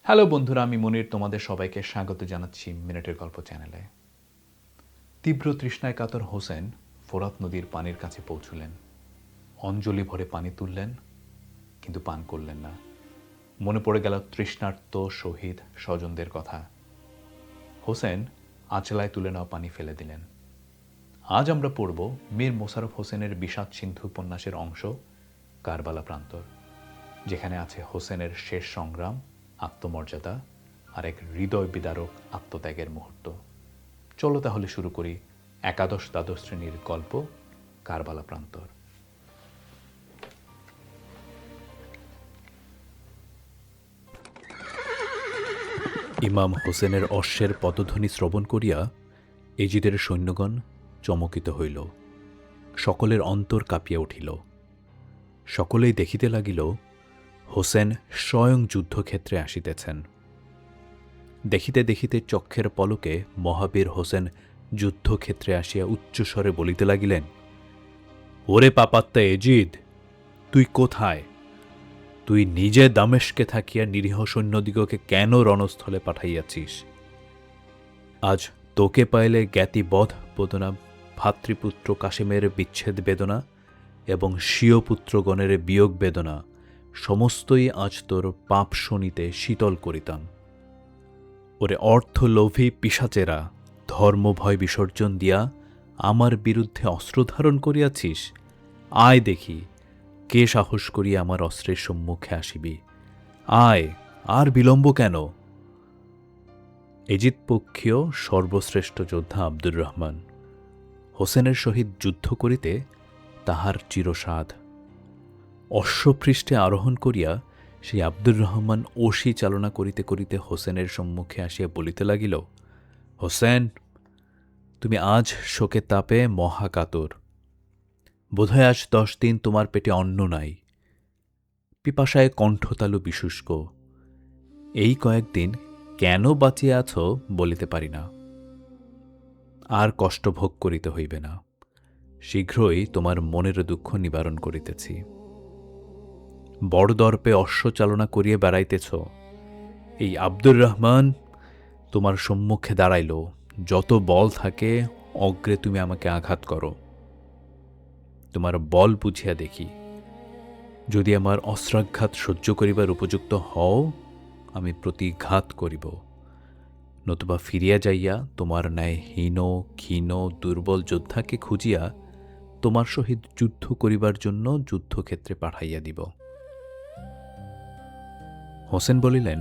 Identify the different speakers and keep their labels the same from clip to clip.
Speaker 1: Hello বন্ধুরা, আমি মনির তোমাদের সবাইকে স্বাগত জানাচ্ছি মিনিটের গল্প চ্যানেলে। তীব্র তৃষ্ণায় কাতর হোসেন ফোরাত নদীর পানির কাছে পৌঁছলেন। অঞ্জলি ভরে পানি তুললেন, কিন্তু পান করলেন না। মনে পড়ে গেল তৃষ্ণার্ত শহীদ স্বজনদের কথা। হোসেন আঁচলায় তুলে নেওয়া পানি ফেলে দিলেন। আজ আমরা পড়ব মীর মোশাররফ হোসেনের বিষাদ সিন্ধু উপন্যাসের অংশ কারবালা প্রান্তর, যেখানে আছে হোসেনের শেষ সংগ্রাম, আত্মমর্যাদা আর এক হৃদয় বিদারক আত্মত্যাগের মুহূর্ত। চলো তাহলে শুরু করি একাদশ দ্বাদশ শ্রেণীর গল্প কারবালা প্রান্তর। ইমাম হোসেনের অশ্বের পদধ্বনি শ্রবণ করিয়া এজিদের সৈন্যগণ চমকিত হইল। সকলের অন্তর কাঁপিয়া উঠিল। সকলেই দেখিতে লাগিল হোসেন স্বয়ং যুদ্ধক্ষেত্রে আসিতেছেন। দেখিতে দেখিতে চক্ষের পলকে মহাবীর হোসেন যুদ্ধক্ষেত্রে আসিয়া উচ্চস্বরে বলিতে লাগিলেন, ওরে পাপাত্তা এজিদ, তুই কোথায়? তুই নিজে দামেস্কে থাকিয়া নিরীহ সৈন্যদিগকে কেন রণস্থলে পাঠাইয়াছিস? আজ তোকে পাইলে জ্ঞাতিবধ বেদনা, ভাতৃপুত্র কাশেমের বিচ্ছেদ বেদনা এবং স্বীয় পুত্রগণের বিয়োগ বেদনা সমস্তই আজ তোর পাপ শনিতে শীতল করিতাম। ওরে অর্থলোভী পিশাচেরা, ধর্মভয় বিসর্জন দিয়া আমার বিরুদ্ধে অস্ত্র ধারণ করিয়াছিস? আয় দেখি, কে সাহস করিয়া আমার অস্ত্রের সম্মুখে আসিবি? আয়, আর বিলম্ব কেন? এজিদপক্ষীয় সর্বশ্রেষ্ঠ যোদ্ধা আব্দুর রহমান হোসেনের সহিত যুদ্ধ করিতে তাহার চিরসাধ। অশ্বপৃষ্ঠে আরোহণ করিয়া সেই আব্দুর রহমান অসি চালনা করিতে করিতে হোসেনের সম্মুখে আসিয়া বলিতে লাগিল, হোসেন, তুমি আজ শোকে তাপে মহাকাতর। বোধহয় আজ 10 দিন তোমার পেটে অন্ন নাই, পিপাসায় কণ্ঠতালু বিশুষ্ক। এই কয়েকদিন কেন বাঁচিয়া আছো বলিতে পারি না। আর কষ্ট ভোগ করিতে হইবে না, শীঘ্রই তোমার মনের দুঃখ নিবারণ করিতেছি। বড় দর্পে অশ্ব চালনা করিয়া বেড়াইতেছ, এই আব্দুর রহমান তোমার সম্মুখে দাঁড়াইল। যত বল থাকে অগ্রে তুমি আমাকে আঘাত করো। তোমার বল বুঝিয়া দেখি। যদি আমার অস্ত্রাঘাত সহ্য করিবার উপযুক্ত হও, আমি প্রতিঘাত করিব। নতুবা ফিরিয়া যাইয়া তোমার ন্যায় হীন ক্ষীণ দুর্বল যোদ্ধাকে খুঁজিয়া তোমার সহিত যুদ্ধ করিবার জন্য যুদ্ধক্ষেত্রে পাঠাইয়া দিব। হোসেন বলিলেন,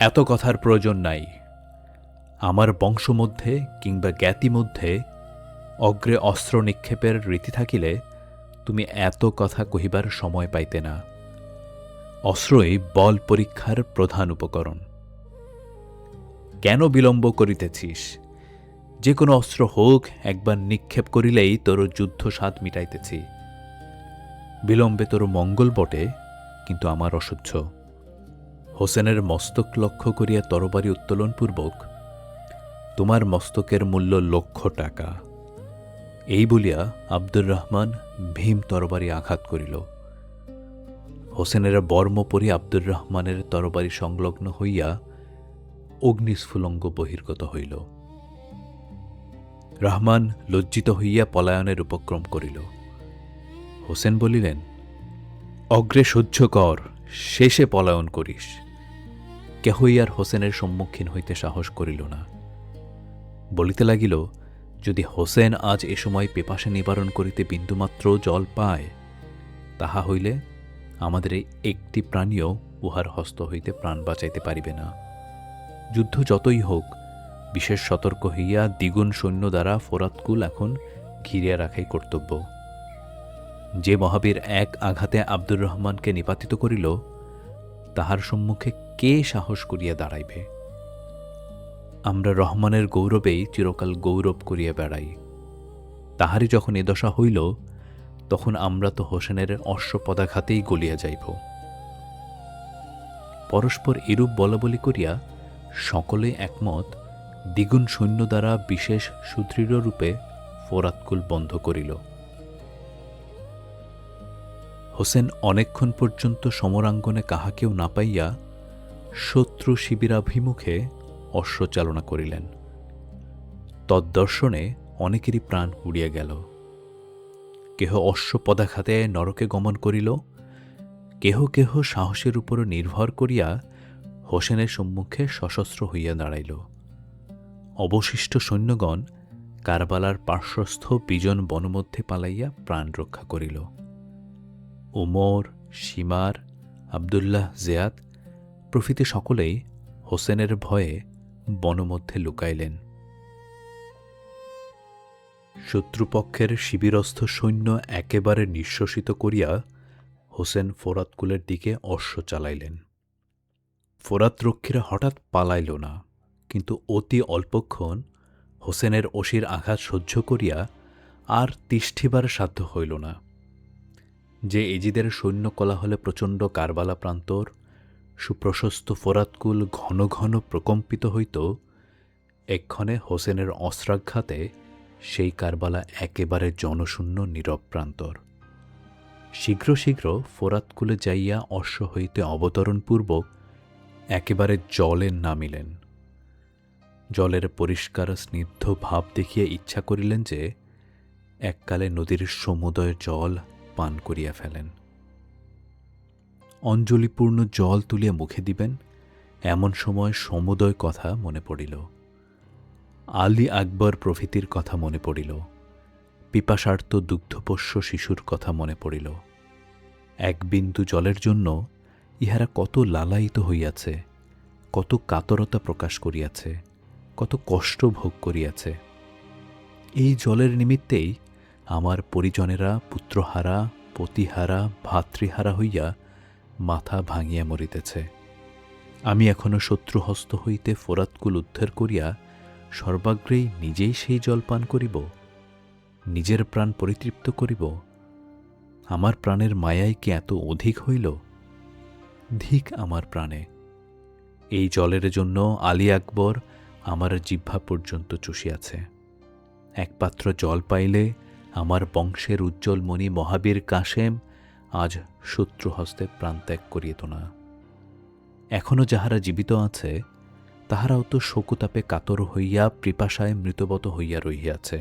Speaker 1: এত কথার প্রয়োজন নাই। আমার বংশমধ্যে কিংবা জ্ঞাতিমধ্যে অগ্রে অস্ত্র নিক্ষেপের রীতি থাকিলে তুমি এত কথা কহিবার সময় পাইতে না। অস্ত্রই বল পরীক্ষার প্রধান উপকরণ। কেন বিলম্ব করিতেছিস? যে কোনো অস্ত্র হোক, একবার নিক্ষেপ করিলেই তোর যুদ্ধ স্বাদ মিটাইতেছি। বিলম্বে তোর মঙ্গল বটে, কিন্তু আমার অসহ্য। হোসেনের মস্তক লক্ষ্য করিয়া তরবারি উত্তোলনপূর্বক, তোমার মস্তকের মূল্য 1,00,000 টাকা, এই বলিয়া আব্দুর রহমান ভীম তরবারি আঘাত করিল। হোসেনের বর্ম পরি আব্দুর রহমানের তরবারি সংলগ্ন হইয়া অগ্নিস্ফুলঙ্গ বহির্গত হইল। রহমান লজ্জিত হইয়া পলায়নের উপক্রম করিল। হোসেন বলিলেন, অগ্রে সহ্য কর, শেষে পলায়ন করিস। কেহই আর হোসেনের সম্মুখীন হইতে সাহস করিল না। বলিতে লাগিল, যদি হোসেন আজ এ সময় পিপাসা নিবারণ করিতে বিন্দুমাত্র জল পায়, তাহা হইলে আমাদের এই একটি প্রাণীও উহার হস্ত হইতে প্রাণ বাঁচাইতে পারিবে না। যুদ্ধ যতই হোক, বিশেষ সতর্ক হইয়া দ্বিগুণ সৈন্য দ্বারা ফোরাতকুল এখন ঘিরিয়া রাখাই কর্তব্য। যে মহাবীর এক আঘাতে আব্দুর রহমানকে নিপাতিত করিল, তাহার সম্মুখে কে সাহস করিয়া দাঁড়াইবে? আমরা রহমানের গৌরবেই চিরকাল গৌরব করিয়া বেড়াই। তাহারই যখন এ দশা হইল, তখন আমরা তো হোসেনের অশ্বপদাঘাতেই গলিয়া যাইব। পরস্পর এরূপ বলাবলি করিয়া সকলে একমত দ্বিগুণ সৈন্য দ্বারা বিশেষ সুদৃঢ়রূপে ফোরাতকুল বন্ধ করিল। হোসেন অনেকক্ষণ পর্যন্ত সমরাঙ্গনে কাহাকেও না পাইয়া শত্রু শিবিরাভিমুখে অশ্বচালনা করিলেন। তদ্দর্শনে অনেকেরই প্রাণ উড়িয়া গেল। কেহ অশ্বপদাঘাতে নরকে গমন করিল, কেহ কেহ সাহসের উপর নির্ভর করিয়া হোসেনের সম্মুখে সশস্ত্র হইয়া দাঁড়াইল। অবশিষ্ট সৈন্যগণ কারবালার পার্শ্বস্থ বিজন বনমধ্যে পালাইয়া প্রাণ রক্ষা করিল। উমর, সীমার, আবদুল্লাহ জিয়াদ প্রভৃতি সকলেই হোসেনের ভয়ে বনমধ্যে লুকাইলেন। শত্রুপক্ষের শিবিরস্থ সৈন্য একেবারে নিঃশ্বসিত করিয়া হোসেন ফোরাতকুলের দিকে অশ্ব চালাইলেন। ফোরাতরক্ষীরা হঠাৎ পালাইল না, কিন্তু অতি অল্পক্ষণ হোসেনের অসির আঘাত সহ্য করিয়া আর তিষ্ঠিবার সাধ্য হইল না। যে এজিদের সৈন্য কোলাহলে প্রচণ্ড কারবালা প্রান্তর, সুপ্রশস্ত ফোরাতকুল ঘন ঘন প্রকম্পিত হইত, এক্ষণে হোসেনের অস্ত্রাঘাতে সেই কারবালা একেবারে জনশূন্য নীরব প্রান্তর। শীঘ্র শীঘ্র ফোরাতকুলে যাইয়া অশ্ব হইতে অবতরণপূর্বক একেবারে জলে নামিলেন। জলের পরিষ্কার স্নিগ্ধ ভাব দেখিয়া ইচ্ছা করিলেন যে এককালে নদীর সমুদয় জল পান করিয়া ফেলেন। অঞ্জলিপূর্ণ জল তুলিয়া মুখে দিবেন, এমন সময় সমুদয় কথা মনে পড়িল। আলী আকবর প্রভৃতির কথা মনে পড়িল। পিপাসার্ত দুগ্ধপোষ্য শিশুর কথা মনে পড়িল। এক বিন্দু জলের জন্য ইহারা কত লালায়িত হইয়াছে, কত কাতরতা প্রকাশ করিয়াছে, কত কষ্ট ভোগ করিয়াছে। এই জলের নিমিত্তেই আমার পরিজনেরা পুত্রহারা, পতিহারা, ভাতৃহারা হইয়া মাথা ভাঙিয়া মরিতেছে। আমি এখনো শত্রুহস্ত হইতে ফোরাতকুল উদ্ধার করিয়া সর্বাগ্রেই নিজেই সেই জল পান করিব, নিজের প্রাণ পরিতৃপ্ত করিব। আমার প্রাণের মায়াই কি এত অধিক হইল? ধিক আমার প্রাণে! এই জলের জন্য আলী আকবর আমার জিহ্বা পর্যন্ত চুষিয়াছে। এক পাত্র জল পাইলে আমার বংশের উজ্জ্বল মণি মহাবীর কাসেম আজ শত্রুহস্তে প্রাণত্যাগ করিত না। এখনও যাহারা জীবিত আছে তাহারাও তো শোকতাপে কাতর হইয়া পিপাসায় মৃতবত হইয়া রহিয়াছে।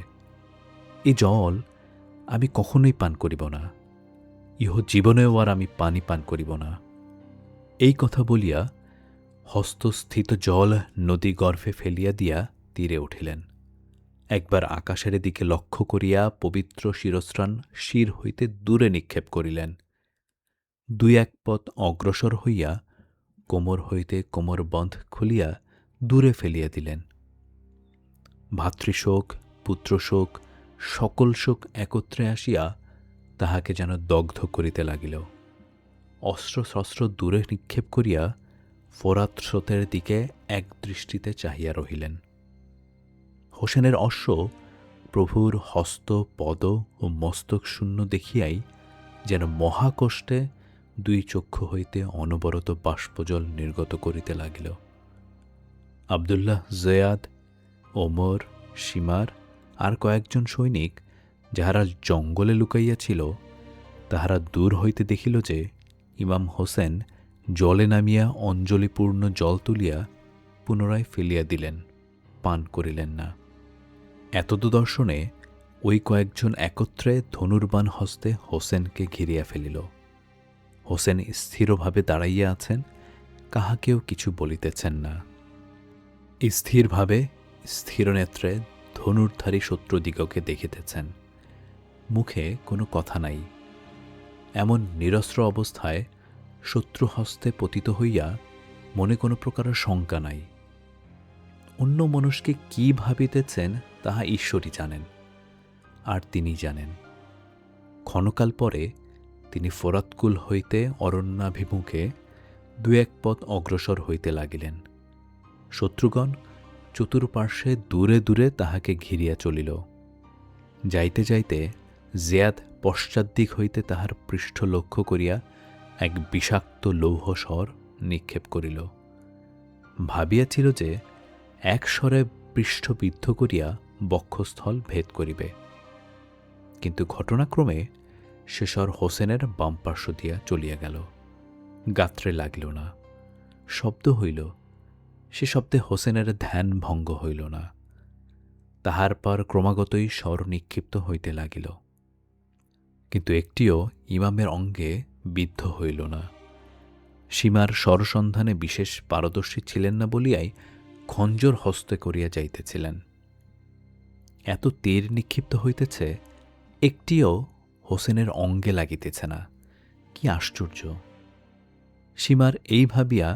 Speaker 1: এই জল আমি কখনোই পান করিব না, ইহ জীবনেও আর আমি পানি পান করিব না। এই কথা বলিয়া হস্তস্থিত জল নদী গর্ভে ফেলিয়া দিয়া তীরে উঠিলেন। একবার আকাশের দিকে লক্ষ্য করিয়া পবিত্র শিরস্ত্রাণ শির হইতে দূরে নিক্ষেপ করিলেন। দুই এক পথ অগ্রসর হইয়া কোমর হইতে কোমরবন্ধ খুলিয়া দূরে ফেলিয়া দিলেন। ভাতৃশোক, পুত্রশোক, সকল শোক একত্রে আসিয়া তাহাকে যেন দগ্ধ করিতে লাগিল। অস্ত্রশস্ত্র দূরে নিক্ষেপ করিয়া ফোরাত স্রোতের দিকে এক দৃষ্টিতে চাহিয়া রহিলেন। হোসেনের অশ্ব প্রভুর হস্ত, পদ ও মস্তক শূন্য দেখিয়াই যেন মহাকষ্টে দুই চক্ষু হইতে অনবরত বাষ্পজল নির্গত করিতে লাগিল। আবদুল্লাহ জিয়াদ, ওমর, সীমার আর কয়েকজন সৈনিক যাহারা জঙ্গলে লুকাইয়াছিল, তাহারা দূর হইতে দেখিল যে ইমাম হোসেন জলে নামিয়া অঞ্জলিপূর্ণ জল তুলিয়া পুনরায় ফেলিয়া দিলেন, পান করিলেন না। এতদর্শনে ওই কয়েকজন একত্রে ধনুর্বাণ হস্তে হোসেনকে ঘিরিয়া ফেলিল। হোসেন স্থিরভাবে দাঁড়াইয়া আছেন, কাহাকেও কিছু বলিতেছেন না। স্থিরভাবে স্থিরনেত্রে ধনুর্ধারী শত্রুদিগকে দেখিতেছেন। মুখে কোনো কথা নাই। এমন নিরস্ত্র অবস্থায় শত্রুহস্তে পতিত হইয়া মনে কোনো প্রকার শঙ্কা নাই। অন্য মনুষ্যকে কি ভাবিতেছেন তাহা ঈশ্বরই জানেন, আর তিনি জানেন। ক্ষণকাল পরে তিনি ফোরাতকুল হইতে অরণ্যাভিমুখে দু এক পথ অগ্রসর হইতে লাগিলেন। শত্রুগণ চতুর্পার্শ্বে দূরে দূরে তাহাকে ঘিরিয়া চলিল। যাইতে যাইতে জিয়াদ পশ্চাদ্দিক হইতে তাহার পৃষ্ঠ লক্ষ্য করিয়া এক বিষাক্ত লৌহ স্বর নিক্ষেপ করিল। ভাবিয়াছিল যে এক স্বরে পৃষ্ঠবিদ্ধ করিয়া বক্ষস্থল ভেদ করিবে, কিন্তু ঘটনাক্রমে সে স্বর হোসেনের বাম পার্শ্ব দিয়া চলিয়া গেল, গাত্রে লাগিল না। শব্দ হইল, সে শব্দে হোসেনের ধ্যান ভঙ্গ হইল না। তাহার পর ক্রমাগতই স্বর নিক্ষিপ্ত হইতে লাগিল, কিন্তু একটিও ইমামের অঙ্গে বিদ্ধ হইল না। সীমার স্বরসন্ধানে বিশেষ পারদর্শী ছিলেন না বলিয়াই খঞ্জর হস্তে করিয়া যাইতেছিলেন। এত তীর নিক্ষিপ্ত হইতেছে, একটিও হোসেনের অঙ্গে লাগিতেছে না। কি আশ্চর্য! সীমার এই ভাবিয়া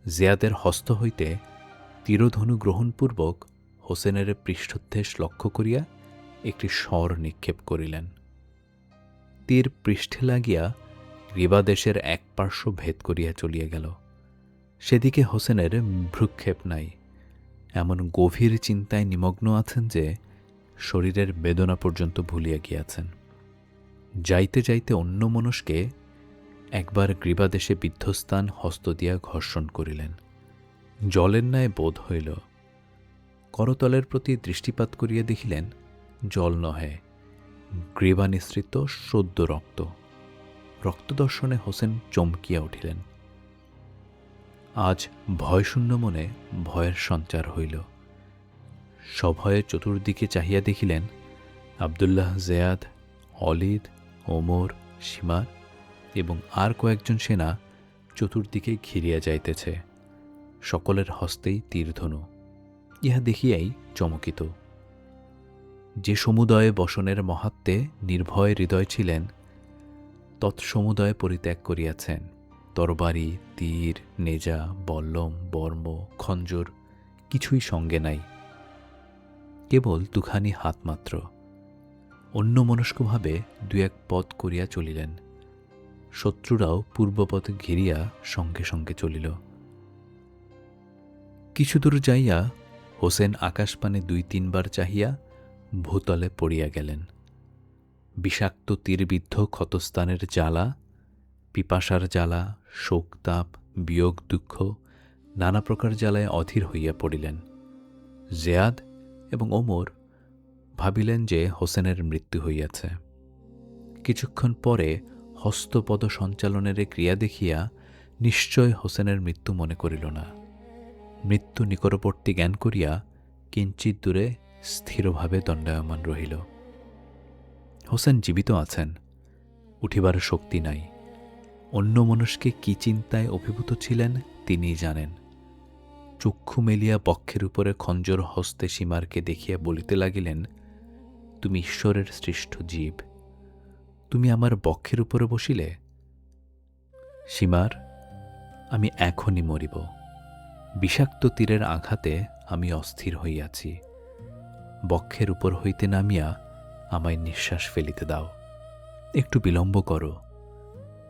Speaker 1: জিয়াদের হস্ত হইতে তীরধনু গ্রহণপূর্বক হোসেনের পৃষ্ঠদেশ লক্ষ্য করিয়া একটি স্বর নিক্ষেপ করিলেন। তীর পৃষ্ঠে লাগিয়া গ্রীবাদেশের এক পার্শ্ব ভেদ করিয়া চলিয়া গেল। সেদিকে হোসেনের ভ্রুক্ষেপ নাই, এমন গভীর চিন্তায় নিমগ্ন আছেন যে শরীরের বেদনা পর্যন্ত ভুলিয়া গিয়াছেন। যাইতে যাইতে অন্যমনস্কে একবার গ্রীবাদেশে বিদ্ধস্থান হস্ত দিয়া ঘর্ষণ করিলেন। জলের ন্যায় বোধ হইল। করতলের প্রতি দৃষ্টিপাত করিয়া দেখিলেন, জল নহে, গ্রীবা নিঃসৃত সদ্য রক্ত। রক্তদর্শনে হোসেন চমকিয়া উঠিলেন। আজ ভয়শূন্য মনে ভয়ের সঞ্চার হইল। সভয়ে চতুর্দিকে চাহিয়া দেখিলেন, আবদুল্লাহ জেয়াদ, অলিদ, ওমর, সীমার এবং আর কয়েকজন সেনা চতুর্দিকে ঘিরিয়া যাইতেছে। সকলের হস্তেই তীরধনু। ইহা দেখিয়াই চমকিত। যে সমুদয়ে বসনের মহাত্মে নির্ভয় হৃদয় ছিলেন, তৎসমুদয় পরিত্যাগ করিয়াছেন। তরবারি, তীর, নেজা, বল্লম, বর্ম, খঞ্জর কিছুই সঙ্গে নাই, কেবল দুখানি হাত মাত্র। অন্যমনস্কভাবে দু এক পদ করিয়া চলিলেন। শত্রুরাও পূর্বপথ ঘিরিয়া সঙ্গে সঙ্গে চলিল। কিছুদূর যাইয়া হোসেন আকাশপানে ২-৩ বার চাহিয়া ভূতলে পড়িয়া গেলেন। বিষাক্ত তীরবিদ্ধ ক্ষতস্থানের জ্বালা, পিপাসার জ্বালা, শোকতাপ, বিয়োগ দুঃখ নানা প্রকার জ্বালায় অধীর হইয়া পড়িলেন। জেয়াদ এবং ওমর ভাবিলেন যে হোসেনের মৃত্যু হইয়াছে। কিছুক্ষণ পরে হস্তপদ সঞ্চালনের ক্রিয়া দেখিয়া নিশ্চয় হোসেনের মৃত্যু মনে করিল না। মৃত্যু নিকটবর্তী জ্ঞান করিয়া কিঞ্চিত দূরে স্থিরভাবে দণ্ডায়মান রহিল। হোসেন জীবিত আছেন, উঠিবার শক্তি নাই। অন্যমনস্কে কি চিন্তায় অভিভূত ছিলেন তিনিই জানেন। চক্ষু মেলিয়া বক্ষের উপরে খঞ্জর হস্তে সীমারকে দেখিয়া বলিতে লাগিলেন, তুমি ঈশ্বরের সৃষ্ট জীব, তুমি আমার বক্ষের উপরে বসিলে। সীমার, আমি এখনই মরিব। বিষাক্ত তীরের আঘাতে আমি অস্থির হইয়াছি। বক্ষের উপর হইতে নামিয়া আমায় নিঃশ্বাস ফেলিতে দাও। একটু বিলম্ব করো।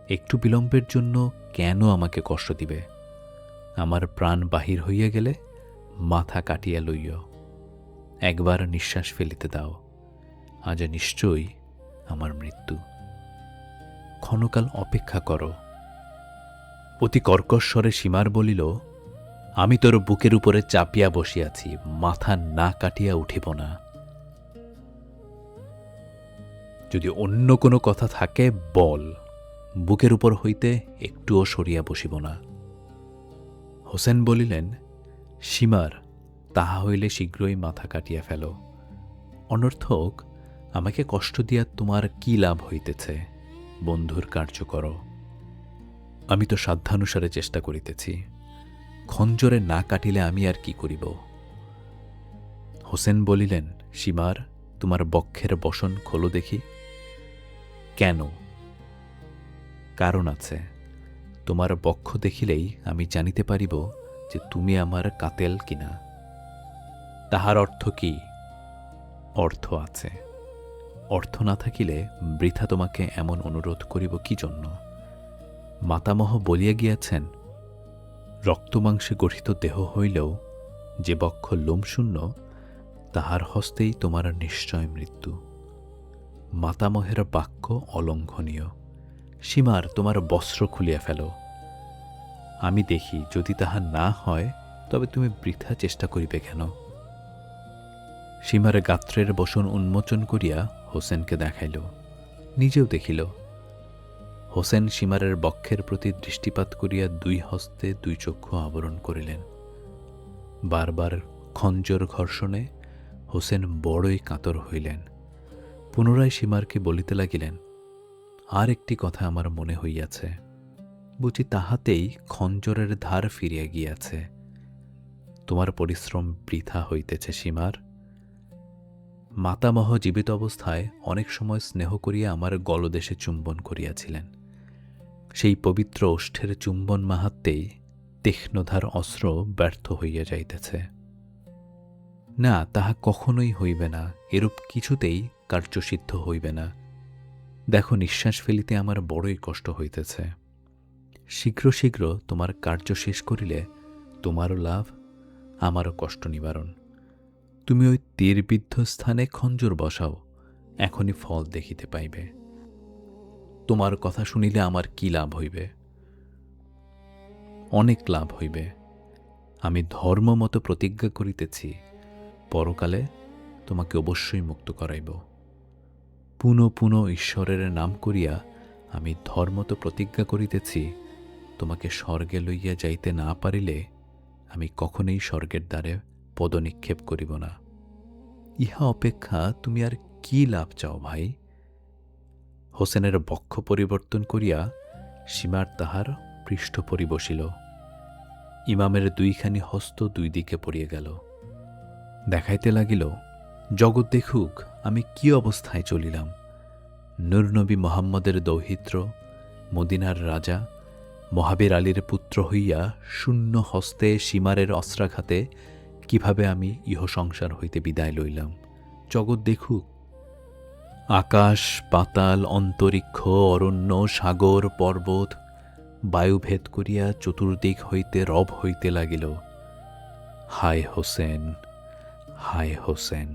Speaker 1: একটু বিলম্বের জন্য কেন আমাকে কষ্ট দিবে? আমার প্রাণ বাহির হইয়া গেলে মাথা কাটিয়া লইও। একবার নিঃশ্বাস ফেলিতে দাও। আজ নিশ্চয়ই আমার মৃত্যু। ক্ষণকাল অপেক্ষা করো। অতি কর্কশ্বরে সীমার বলিল, আমি তোর বুকের উপরে চাপিয়া বসিয়াছি, মাথা না কাটিয়া উঠিব না। যদি অন্য কোনো কথা থাকে বল, বুকের উপর হইতে একটুও সরিয়া বসিব না। হোসেন বলিলেন, সীমার, তাহা হইলে শীঘ্রই মাথা কাটিয়া ফেল। অনর্থক আমাকে কষ্ট দিয়া তোমার কি লাভ হইতেছে? বন্ধুর কার্য কর। আমি তো সাধ্যানুসারে চেষ্টা করিতেছি। খঞ্জরে না কাটিলে আমি আর কি করিব? হোসেন বলিলেন, সীমার, তোমার বক্ষের বসন খোলো দেখি। কেন? কারণ আছে। তোমার বক্ষ দেখিলেই আমি জানিতে পারিব যে তুমি আমার কাতেল কিনা। তাহার অর্থ কি? অর্থ আছে। অর্থ না থাকিলে বৃথা তোমাকে এমন অনুরোধ করিব কি জন্য? মাতামহ বলিয়া গিয়াছেন, রক্তমাংসে গঠিত দেহ হইলেও যে বক্ষ লোমশূন্য, তাহার হস্তেই তোমার নিশ্চয় মৃত্যু। মাতামহের বাক্য অলঙ্ঘনীয়। সীমার, তোমার বস্ত্র খুলিয়া ফেল। আমি দেখি, যদি তাহা না হয় তবে তুমি বৃথা চেষ্টা করিবে কেন? সীমার গাত্রের বসন উন্মোচন করিয়া হোসেনকে দেখাইল, নিজেও দেখিল। হোসেন সীমারের বক্ষের প্রতি দৃষ্টিপাত করিয়া দুই হস্তে দুই চক্ষু আবরণ করিলেন। বারবার খঞ্জর ঘর্ষণে হোসেন বড়ই কাতর হইলেন। পুনরায় সীমারকে বলিতে লাগিলেন, আর একটি কথা আমার মনে হইয়াছে, বুঝি তাহাতেই খঞ্জরের ধার ফিরিয়া গিয়াছে। তোমার পরিশ্রম বৃথা হইতেছে সীমার। মাতামহ জীবিত অবস্থায় অনেক সময় স্নেহ করিয়া আমার গলদেশে চুম্বন করিয়াছিলেন। সেই পবিত্র ওষ্ঠের চুম্বন মাহাত্মেই তীক্ষ্ণধার অস্ত্র ব্যর্থ হইয়া যাইতেছে। না, তাহা কখনোই হইবে না, এরূপ কিছুতেই কার্যসিদ্ধ হইবে না। দেখো, নিঃশ্বাস ফেলিতে আমার বড়ই কষ্ট হইতেছে। শীঘ্র শীঘ্র তোমার কার্য শেষ করিলে তোমারও লাভ, আমারও কষ্ট নিবারণ। তুমি ওই তীরবিদ্ধ স্থানে খঞ্জর বসাও, এখনই ফল দেখিতে পাইবে। তোমার কথা শুনিলে আমার কি লাভ হইবে? অনেক লাভ হইবে। আমি ধর্মমত প্রতিজ্ঞা করিতেছি, পরকালে তোমাকে অবশ্যই মুক্ত করাইব। পুনঃ পুনঃ ঈশ্বরের নাম করিয়া আমি ধর্মত প্রতিজ্ঞা করিতেছি, তোমাকে স্বর্গে লইয়া যাইতে না পারিলে আমি কখনোই স্বর্গের দ্বারে পদনিক্ষেপ করিব না। ইহা অপেক্ষা তুমি আর কি লাভ চাও ভাই? হোসেনের বক্ষ পরিবর্তন করিয়া সীমার তাহার পৃষ্ঠ পরি বসিল। ইমামের দুইখানি হস্ত দুই দিকে পড়িয়া গেল। দেখাইতে লাগিল, জগৎ দেখুক আমি কি অবস্থায় চলিলাম। নূরনবী মোহাম্মদের দৌহিত্র, মদিনার রাজা, মহাবীর আলীর পুত্র হইয়া শূন্য হস্তে সীমারের অস্ত্রাঘাতে কিভাবে আমি ইহ সংসার হইতে বিদায় লইলাম। জগৎ দেখুক। আকাশ, পাতাল, অন্তরিক্ষ, অরণ্য, সাগর, পর্বত বায়ুভেদ করিয়া চতুর্দিক হইতে রব হইতে লাগিল, হায় হোসেন, হায় হোসেন।